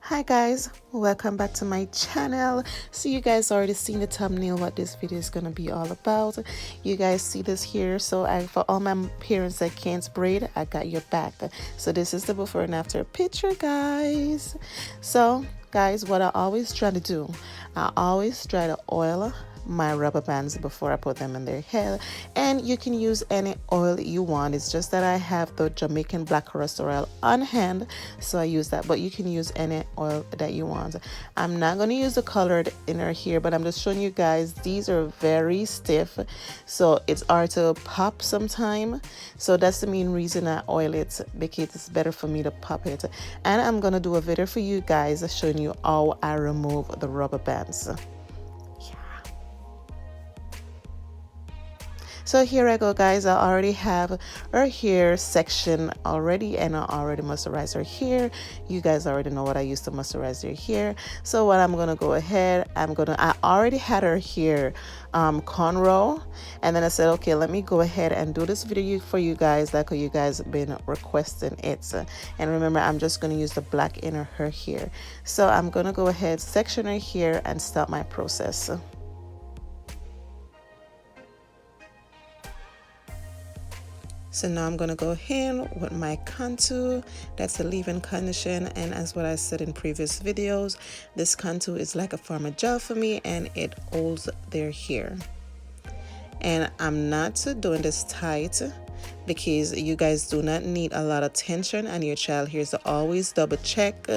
Hi guys, welcome back to my channel. So you guys already seen the thumbnail what this video is going to be all about. You guys see this here. So for all my parents that can't braid, I got your back. So this is the before and after picture, guys. So guys, what I always try to do, I always try to oil my rubber bands before I put them in their hair, and you can use any oil you want. It's just that I have the Jamaican black castor oil on hand, so I use that, but you can use any oil that you want. I'm not going to use the colored inner here, but I'm just showing you guys these are very stiff, so it's hard to pop sometime. So that's the main reason I oil it, because it's better for me to pop it. And I'm going to do a video for you guys showing you how I remove the rubber bands. So here I go, guys. I already have her hair section already, and I already moisturized her hair. You guys already know what I used to moisturize your hair. So what I'm gonna go ahead, I already had her hair cornrow, and then I said, okay, let me go ahead and do this video for you guys, like you guys have been requesting it. And remember, I'm just gonna use the black inner her hair. So I'm gonna go ahead, section her hair, and start my process. So now I'm going to go in with my contour. That's a leave-in condition, and as what I said in previous videos, this contour is like a form of gel for me, and it holds their hair. And I'm not doing this tight because you guys do not need a lot of tension on your child hair, so always double check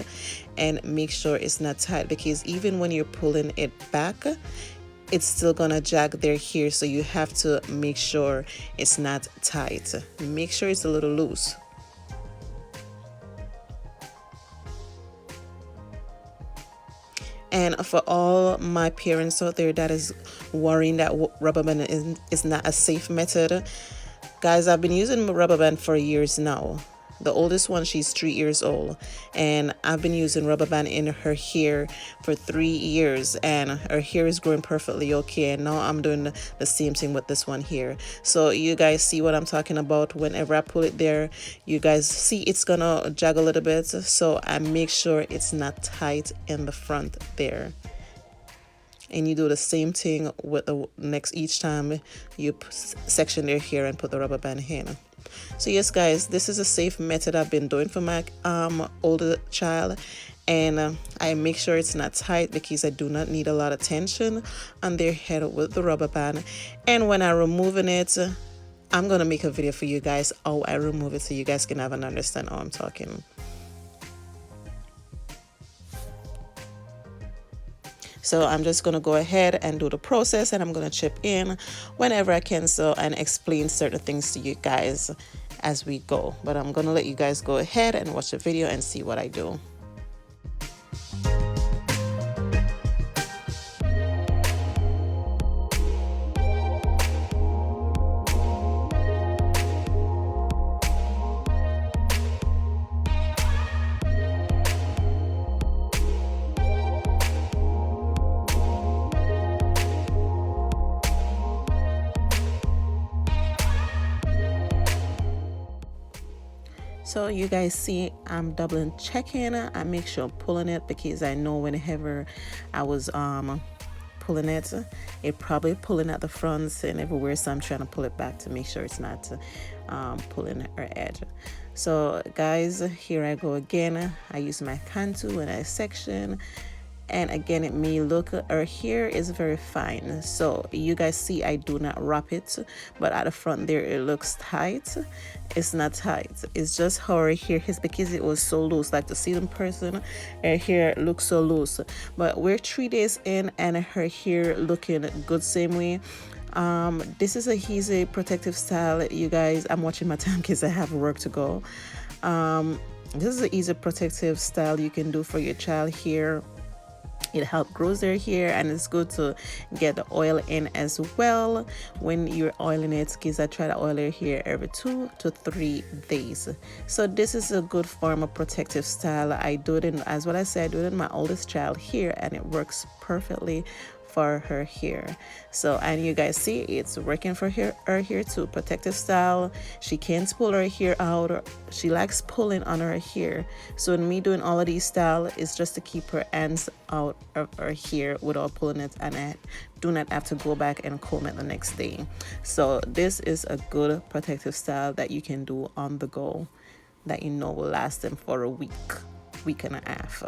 and make sure it's not tight, because even when you're pulling it back, it's still gonna jag their hair, so you have to make sure it's not tight. Make sure it's a little loose. And for all my parents out there that is worrying that Rubberband is not a safe method, guys, I've been using Rubberband for years now. The oldest one, she's 3 years old, and I've been using Rubberband in her hair for 3 years, and her hair is growing perfectly okay. And now I'm doing the same thing with this one here. So you guys see what I'm talking about. Whenever I pull it there, you guys see it's gonna jag a little bit, so I make sure it's not tight in the front there. And you do the same thing with the next each time you section their hair and put the rubber band in. So yes, guys, this is a safe method I've been doing for my older child, and I make sure it's not tight because I do not need a lot of tension on their head with the rubber band. And when I'm removing it, I'm gonna make a video for you guys how I remove it, so you guys can have an understand how I'm talking. So I'm just going to go ahead and do the process, and I'm going to chip in whenever I can, so and explain certain things to you guys as we go. But I'm going to let you guys go ahead and watch the video and see what I do. So you guys see I'm doubling checking. I make sure I'm pulling it, because I know whenever I was pulling it probably pulling at the fronts and everywhere, so I'm trying to pull it back to make sure it's not pulling her edge. So guys, here I go again. I use my contour and I section, and again, it may look, her hair is very fine, so you guys see I do not wrap it, but at the front there it looks tight. It's not tight, it's just how her hair is, because it was so loose. Like, to see in person, her hair looks so loose, but we're 3 days in and her hair looking good same way. This is a easy protective style, you guys. I'm watching my time because I have work to go. This is an easy protective style you can do for your child hair. It helps grow their hair, and it's good to get the oil in as well when you're oiling it, because I try to oil her hair every 2 to 3 days. So this is a good form of protective style. I do it in, as what I said, I do it in my oldest child hair, and it works perfectly for her hair. So, and you guys see it's working for her hair too. Protective style. She can't pull her hair out. She likes pulling on her hair. So in me doing all of these style is just to keep her ends out of her hair without pulling it, and I do not have to go back and comb it the next day. So this is a good protective style that you can do on the go, that you know will last them for a week and a half.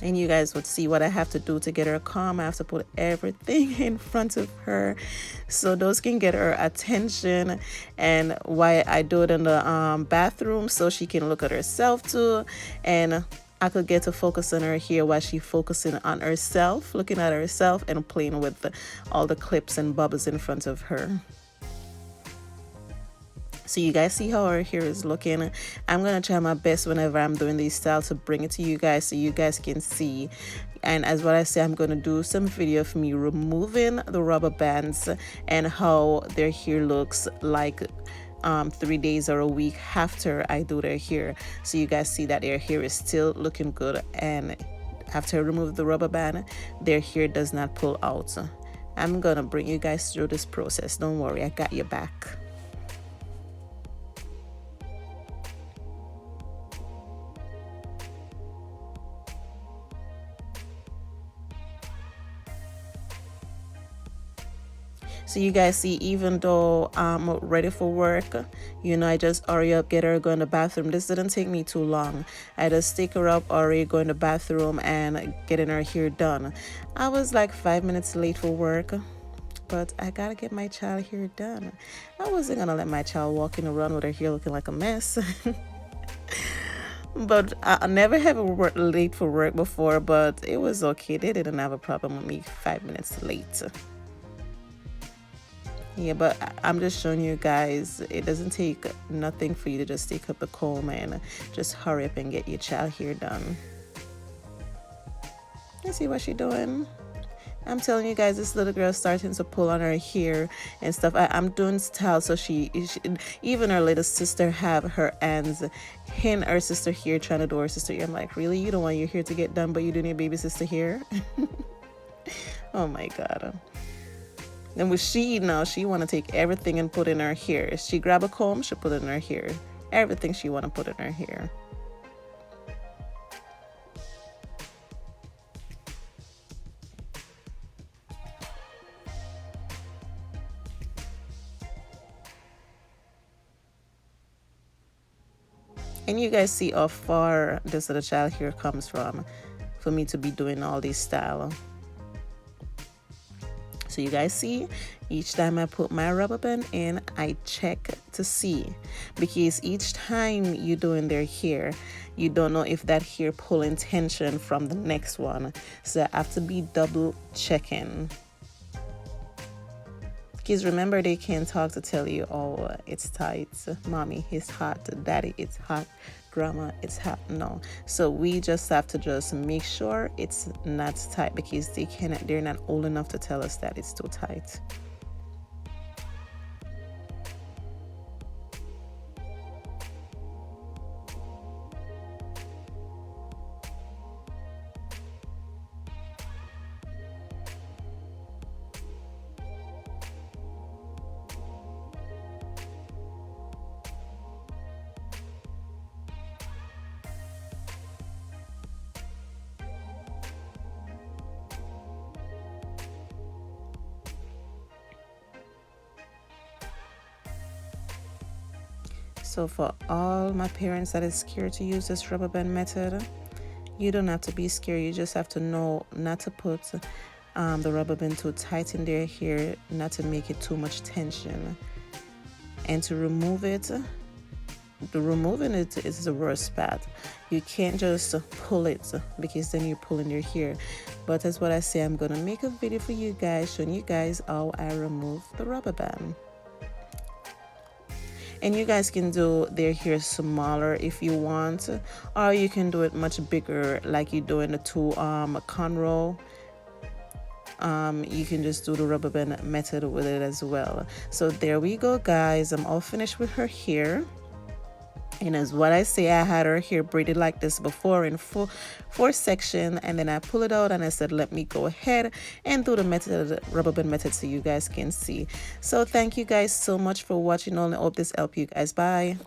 And you guys would see what I have to do to get her calm. I have to put everything in front of her so those can get her attention, and why I do it in the bathroom so she can look at herself too, and I could get to focus on her here while she's focusing on herself, looking at herself and playing with all the clips and bubbles in front of her. So you guys see how her hair is looking. I'm gonna try my best whenever I'm doing these styles to bring it to you guys so you guys can see. And as what I say, I'm gonna do some video of me removing the rubber bands and how their hair looks like 3 days or a week after I do their hair, so you guys see that their hair is still looking good, and after I remove the rubber band, their hair does not pull out. I'm gonna bring you guys through this process. Don't worry, I got your back. So you guys see, even though I'm ready for work, you know, I just hurry up, get her, go in the bathroom. This didn't take me too long. I just take her up, hurry, go in the bathroom and getting her hair done. I was like 5 minutes late for work, but I gotta get my child hair done. I wasn't gonna let my child walking around with her hair looking like a mess. But I never have late for work before, but it was okay. They didn't have a problem with me 5 minutes late. Yeah, but I'm just showing you guys, it doesn't take nothing for you to just take up the comb and just hurry up and get your child hair done. You see what she's doing? I'm telling you guys, this little girl starting to pull on her hair and stuff. I'm doing style so she even her little sister have her hands in her sister hair, trying to do her sister hair. I'm like, really? You don't want your hair to get done, but you doing your baby sister hair? Oh my God. And with she now, she want to take everything and put in her hair. If she grab a comb, she put it in her hair. Everything she want to put in her hair. And you guys see how far this little child hair comes from for me to be doing all this style. So you guys see, each time I put my rubber band in, I check to see, because each time you're doing their hair, you don't know if that hair pulling tension from the next one. So I have to be double checking. Because remember, they can't talk to tell you, oh, it's tight, mommy, it's hot, daddy, it's hot, grandma, it's hot. No. So we just have to just make sure it's not tight, because they're not old enough to tell us that it's too tight. So for all my parents that is scared to use this rubber band method, you don't have to be scared. You just have to know not to put the rubber band too tight in their hair, not to make it too much tension. And to remove it, removing it is the worst part. You can't just pull it, because then you're pulling your hair. But that's what I say, I'm gonna make a video for you guys showing you guys how I remove the rubber band. And you guys can do their hair smaller if you want, or you can do it much bigger like you do in the two Cornrow. You can just do the rubber band method with it as well. So there we go, guys. I'm all finished with her hair. And as what I say, I had her hair braided like this before in four section, and then I pull it out and I said, let me go ahead and do the method, rubber band method, so you guys can see. So thank you guys so much for watching. I hope this helped you guys. Bye.